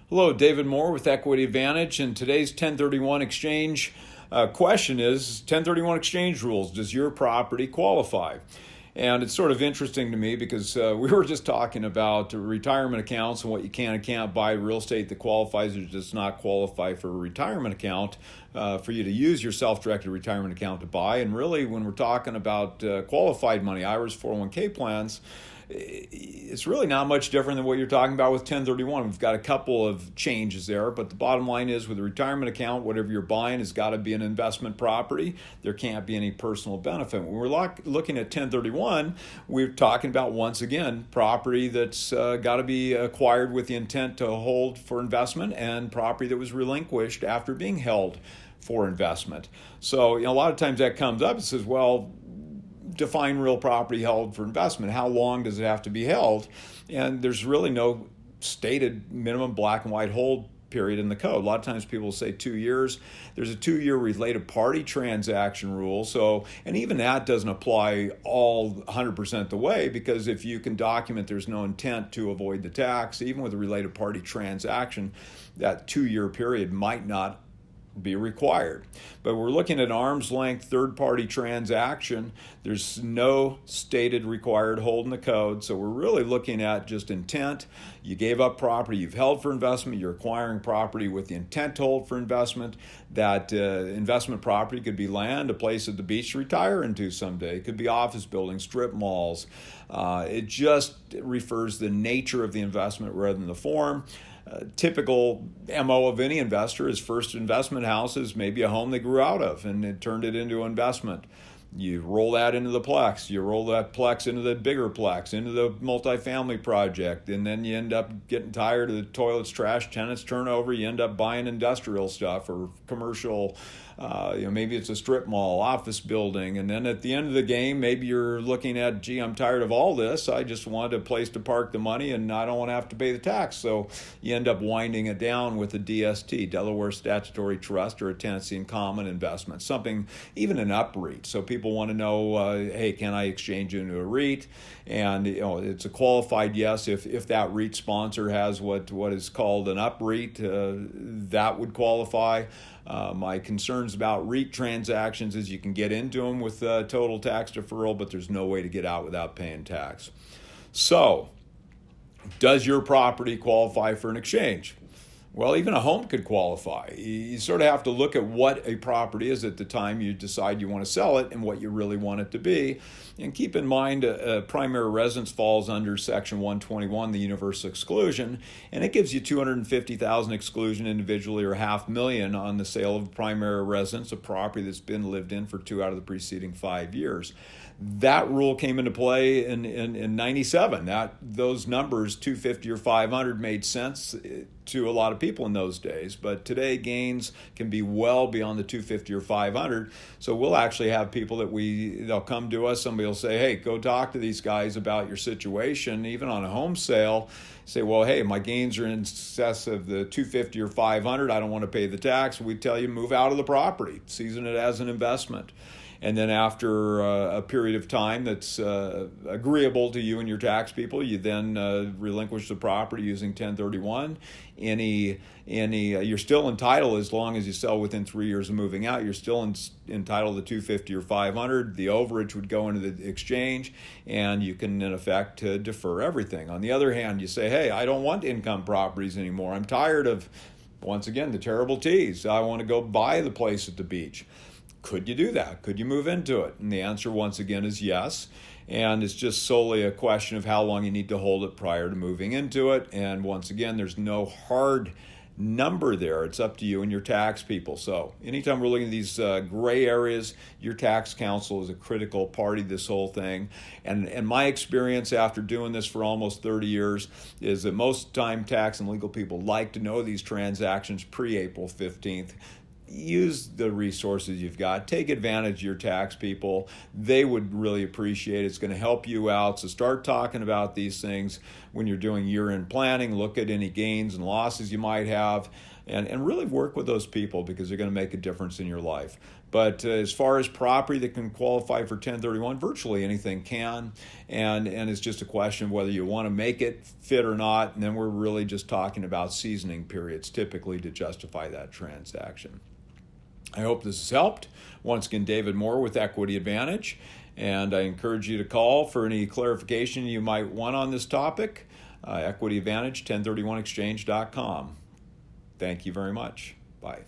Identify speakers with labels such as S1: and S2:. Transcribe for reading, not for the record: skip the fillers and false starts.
S1: Hello, David Moore with Equity Advantage, and today's 1031 exchange question is 1031 exchange rules. Does your property qualify? And it's sort of interesting to me because we were just talking about retirement accounts and what you can and can't buy real estate that qualifies or does not qualify for a retirement account for you to use your self-directed retirement account to buy. And really, when we're talking about qualified money, IRAs, 401k plans, it's really not much different than what you're talking about with 1031. We've got a couple of changes there, but the bottom line is with a retirement account, whatever you're buying has got to be an investment property. There can't be any personal benefit. When we're looking at 1031, we're talking about, once again, property that's got to be acquired with the intent to hold for investment and property that was relinquished after being held for investment. So, a lot of times that comes up and says, well, define real property held for investment. How long does it have to be held? And there's really no stated minimum black and white hold period in the code. A lot of times people say 2 years. There's a 2-year related party transaction rule. So, and even that doesn't apply all 100% the way, because if you can document there's no intent to avoid the tax, even with a related party transaction, that 2-year period might not be required. But we're looking at arm's length third-party transaction. There's no stated required hold in the code, so we're really looking at just intent. You gave up property you've held for investment, you're acquiring property with the intent to hold for investment. That investment property could be land, a place at the beach to retire into someday. It could be office buildings, strip malls. It just refers to the nature of the investment rather than the form. Typical MO of any investor is first investment house is maybe a home they grew out of and it turned it into investment. You roll that into the Plex, you roll that Plex into the bigger Plex, into the multifamily project, and then you end up getting tired of the toilets, trash, tenants turnover, you end up buying industrial stuff or commercial, maybe it's a strip mall, office building, and then at the end of the game, maybe you're looking at, gee, I'm tired of all this, I just wanted a place to park the money and I don't want to have to pay the tax, so you end up winding it down with a DST, Delaware Statutory Trust, or a tenancy in common investment, something, even an UPREIT. So people want to know, hey, can I exchange into a REIT? And it's a qualified yes if that REIT sponsor has what is called an UPREIT, that would qualify. My concerns about REIT transactions is you can get into them with total tax deferral, but there's no way to get out without paying tax. So, does your property qualify for an exchange? Well, even a home could qualify. You sort of have to look at what a property is at the time you decide you want to sell it and what you really want it to be. And keep in mind, a primary residence falls under Section 121, the universal exclusion, and it gives you $250,000 exclusion individually or $500,000 on the sale of a primary residence, a property that's been lived in for 2 out of the preceding 5 years. That rule came into play in 97. Those numbers, 250 or 500, made sense to a lot of people in those days. But today, gains can be well beyond the 250 or 500. So we'll actually have people they'll come to us. Somebody will say, hey, go talk to these guys about your situation, even on a home sale. Say, well, hey, my gains are in excess of the 250 or 500. I don't want to pay the tax. We tell you, move out of the property, season it as an investment. And then after a period of time that's agreeable to you and your tax people, you then relinquish the property using 1031. You're still entitled, as long as you sell within 3 years of moving out, you're still entitled to 250 or 500. The overage would go into the exchange, and you can, in effect, defer everything. On the other hand, you say, hey, I don't want income properties anymore. I'm tired of, once again, the terrible teas. I want to go buy the place at the beach. Could you do that? Could you move into it? And the answer, once again, is yes. And it's just solely a question of how long you need to hold it prior to moving into it. And once again, there's no hard number there. It's up to you and your tax people. So anytime we're looking at these gray areas, your tax counsel is a critical part of this whole thing. And my experience after doing this for almost 30 years is that most time tax and legal people like to know these transactions pre-April 15th. Use the resources you've got. Take advantage of your tax people. They would really appreciate it. It's going to help you out. So start talking about these things when you're doing year-end planning. Look at any gains and losses you might have. and really work with those people because they're going to make a difference in your life. But as far as property that can qualify for 1031, virtually anything can, and it's just a question of whether you want to make it fit or not, and then we're really just talking about seasoning periods typically to justify that transaction. I hope this has helped. Once again, David Moore with Equity Advantage, and I encourage you to call for any clarification you might want on this topic. Equity Advantage, 1031exchange.com. Thank you very much. Bye.